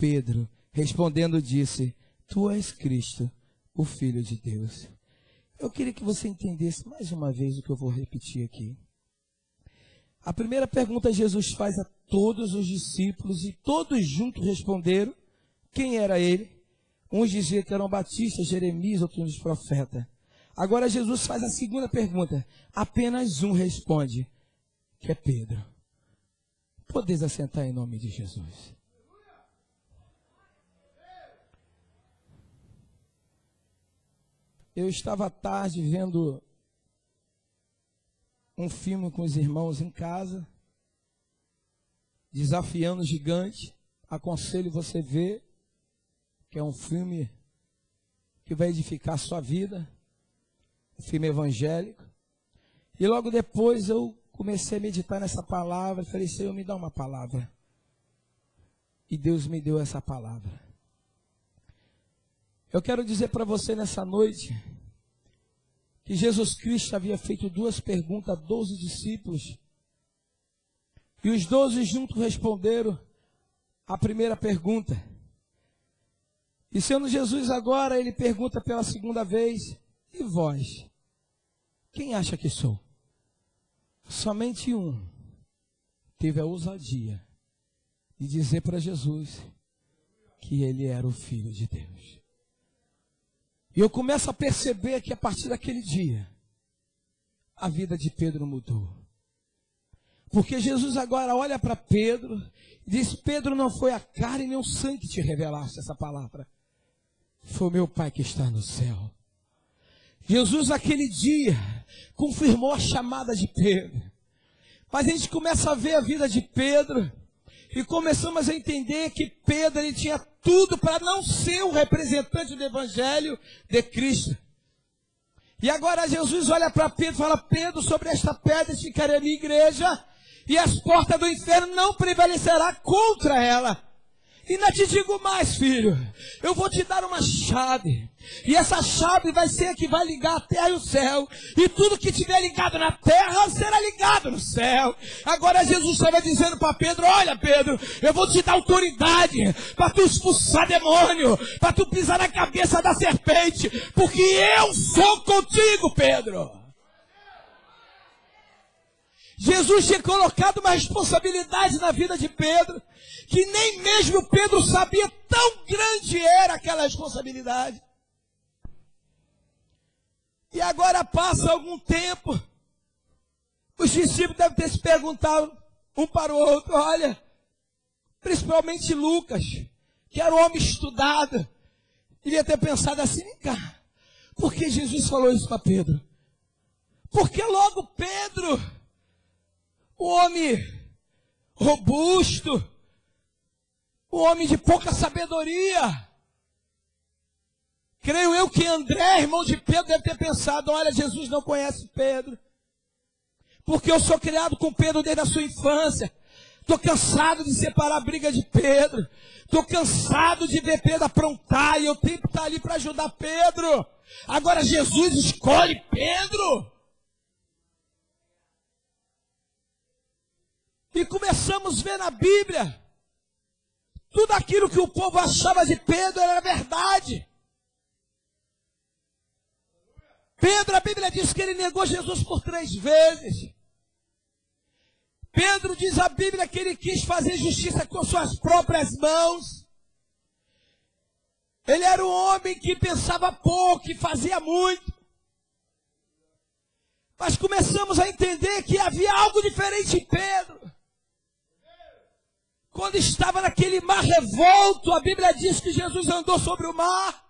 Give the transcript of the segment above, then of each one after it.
Pedro, respondendo, disse: Tu és Cristo, o Filho de Deus. Eu queria que você entendesse mais uma vez o que eu vou repetir aqui. A primeira pergunta Jesus faz a todos os discípulos e todos juntos responderam quem era ele. Uns diziam que eram Batista, Jeremias, outros dos profetas. Agora Jesus faz a segunda pergunta. Apenas um responde, que é Pedro. Podeis assentar em nome de Jesus. Eu estava à tarde vendo um filme com os irmãos em casa, Desafiando o Gigante. Aconselho você ver, que é um filme que vai edificar a sua vida, um filme evangélico. E logo depois eu comecei a meditar nessa palavra, falei: Senhor, me dá uma palavra. E Deus me deu essa palavra. Eu quero dizer para você nessa noite que Jesus Cristo havia feito duas perguntas a 12 discípulos. E os 12 juntos responderam a primeira pergunta. E sendo Jesus agora, ele pergunta pela segunda vez: e vós? Quem acha que sou? Somente um teve a ousadia de dizer para Jesus que ele era o Filho de Deus. E eu começo a perceber que a partir daquele dia, a vida de Pedro mudou. Porque Jesus agora olha para Pedro e diz: Pedro, não foi a carne nem o sangue que te revelaste essa palavra. Foi o meu Pai que está no céu. Jesus naquele dia confirmou a chamada de Pedro. Mas a gente começa a ver a vida de Pedro e começamos a entender que Pedro ele tinha tudo para não ser o representante do Evangelho de Cristo. E agora Jesus olha para Pedro e fala: Pedro, sobre esta pedra ficarei a minha igreja, e as portas do inferno não prevalecerá contra ela. E ainda te digo mais, filho, eu vou te dar uma chave, e essa chave vai ser a que vai ligar a terra e o céu, e tudo que tiver ligado na terra será ligado no céu. Agora Jesus estava dizendo para Pedro: olha, Pedro, eu vou te dar autoridade para tu expulsar demônio, para tu pisar na cabeça da serpente, porque eu sou contigo, Pedro. Jesus tinha colocado uma responsabilidade na vida de Pedro, que nem mesmo Pedro sabia, tão grande era aquela responsabilidade. E agora passa algum tempo, os discípulos devem ter se perguntado um para o outro, olha, principalmente Lucas, que era um homem estudado, devia ter pensado assim: vem cá, por que Jesus falou isso para Pedro? Porque logo Pedro, o homem robusto, o homem de pouca sabedoria, creio eu que André, irmão de Pedro, deve ter pensado: olha, Jesus não conhece Pedro, porque eu sou criado com Pedro desde a sua infância. Estou cansado de separar a briga de Pedro, estou cansado de ver Pedro aprontar, e eu tenho que estar ali para ajudar Pedro. Agora Jesus escolhe Pedro. E começamos a ver na Bíblia, tudo aquilo que o povo achava de Pedro era verdade. Pedro, a Bíblia diz que ele negou Jesus por 3 vezes. Pedro, diz a Bíblia, que ele quis fazer justiça com suas próprias mãos. Ele era um homem que pensava pouco e fazia muito. Mas começamos a entender que havia algo diferente em Pedro. Quando estava naquele mar revolto, a Bíblia diz que Jesus andou sobre o mar.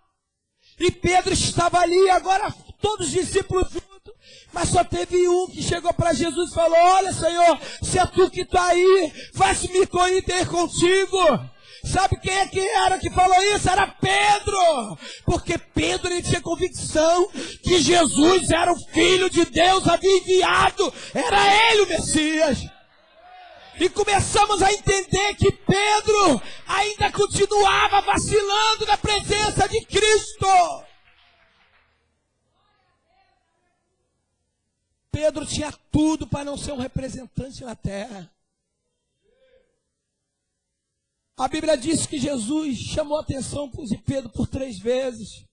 E Pedro estava ali, agora todos os discípulos juntos. Mas só teve um que chegou para Jesus e falou: olha, Senhor, se é tu que está aí, faz-me ir contigo. Sabe quem é que era que falou isso? Era Pedro. Porque Pedro ele tinha convicção que Jesus era o Filho de Deus, havia enviado. Era ele o Messias. E começamos a entender que Pedro ainda continuava vacilando na presença de Cristo. Pedro tinha tudo para não ser um representante na terra. A Bíblia diz que Jesus chamou a atenção de Pedro por 3 vezes.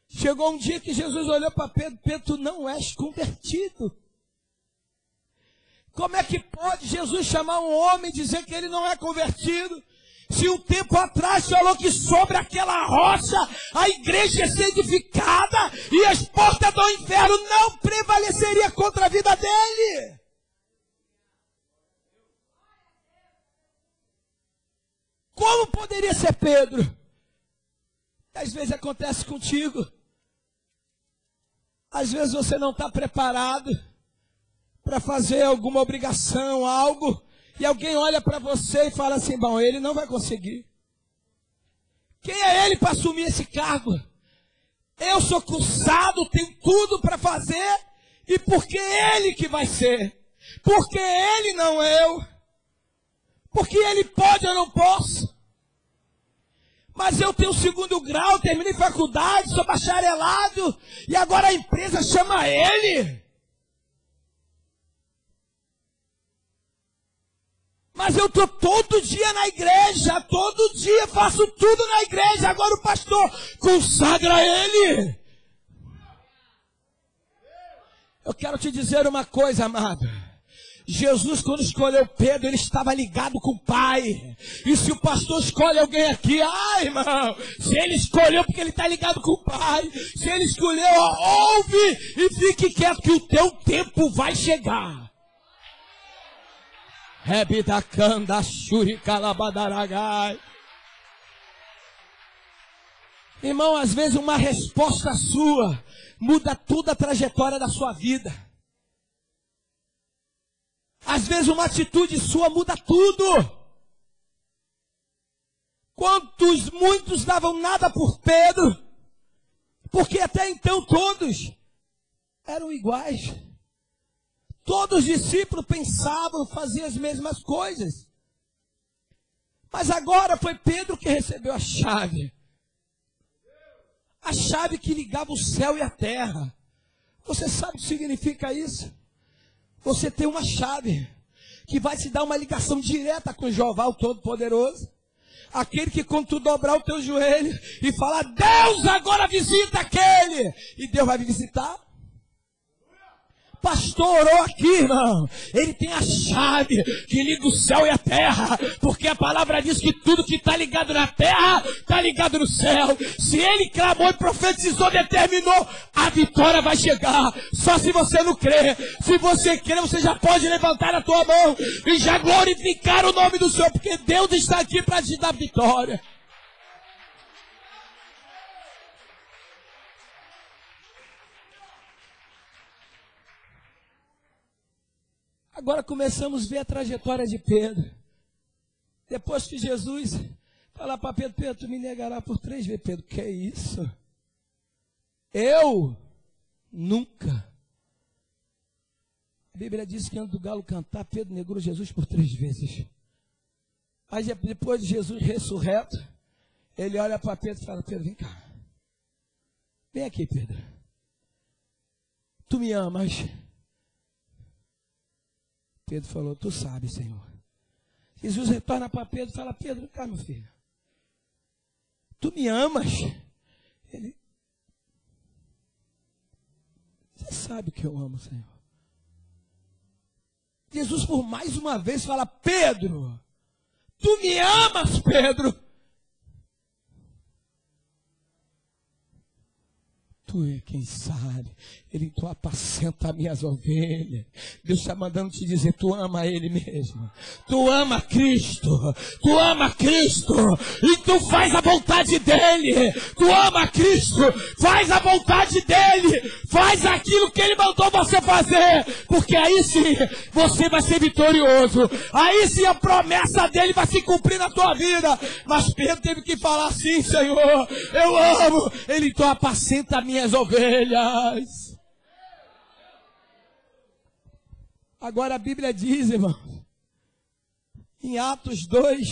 Chegou um dia que Jesus olhou para Pedro: Pedro, tu não és convertido. Como é que pode Jesus chamar um homem e dizer que ele não é convertido? Se um tempo atrás falou que sobre aquela rocha a igreja ia ser edificada e as portas do inferno não prevaleceriam contra a vida dele. Como poderia ser Pedro? Às vezes acontece contigo. Às vezes você não está preparado para fazer alguma obrigação, algo, e alguém olha para você e fala assim: bom, ele não vai conseguir. Quem é ele para assumir esse cargo? Eu sou cursado, tenho tudo para fazer, e por que ele que vai ser? Por que ele não eu? Porque ele pode, eu não posso. Mas eu tenho 2º grau, terminei faculdade, sou bacharelado, e agora a empresa chama ele. Mas eu estou todo dia na igreja, todo dia faço tudo na igreja, agora o pastor consagra ele. Eu quero te dizer uma coisa, amado. Jesus, quando escolheu Pedro, ele estava ligado com o Pai. E se o pastor escolhe alguém aqui, ai, irmão, se ele escolheu porque ele está ligado com o Pai, se ele escolheu, ouve e fique quieto que o teu tempo vai chegar. Irmão, às vezes uma resposta sua muda toda a trajetória da sua vida. Às vezes uma atitude sua muda tudo. Muitos davam nada por Pedro, porque até então todos eram iguais. Todos os discípulos pensavam, faziam as mesmas coisas. Mas agora foi Pedro que recebeu a chave. A chave que ligava o céu e a terra. Você sabe o que significa isso? Você tem uma chave que vai te dar uma ligação direta com Jeová, o Todo-Poderoso. Aquele que quando tu dobrar o teu joelho e falar: Deus, agora visita aquele. E Deus vai me visitar. Pastor orou aqui, irmão. Ele tem a chave que liga o céu e a terra. Porque a palavra diz que tudo que está ligado na terra está ligado no céu. Se ele clamou e profetizou, determinou, a vitória vai chegar. Só se você não crê. Se você crê, você já pode levantar a tua mão e já glorificar o nome do Senhor. Porque Deus está aqui para te dar vitória. Agora começamos a ver a trajetória de Pedro. Depois que Jesus fala para Pedro: Pedro, tu me negará por 3 vezes. Pedro: que é isso? Eu? Nunca. A Bíblia diz que antes do galo cantar, Pedro negou Jesus por 3 vezes. Aí depois de Jesus ressurreto, ele olha para Pedro e fala: Pedro, vem cá. Vem aqui, Pedro. Tu me amas? Pedro falou: tu sabes, Senhor. Jesus retorna para Pedro e fala: Pedro, cá, meu filho. Tu me amas? Ele: você sabe que eu amo, Senhor. Jesus por mais uma vez fala: Pedro, tu me amas, Pedro? Tu é quem sabe. Ele: tu apacenta minhas ovelhas. Deus está mandando te dizer: tu ama Ele mesmo. Tu ama Cristo. Tu ama Cristo. E tu faz a vontade dEle. Tu ama Cristo. Faz a vontade dEle. Faz aquilo que Ele mandou você fazer. Porque aí sim você vai ser vitorioso. Aí sim a promessa dEle vai se cumprir na tua vida. Mas Pedro teve que falar assim: Senhor, eu amo. Ele: tu apacenta minhas ovelhas. Agora a Bíblia diz, irmão, em Atos 2,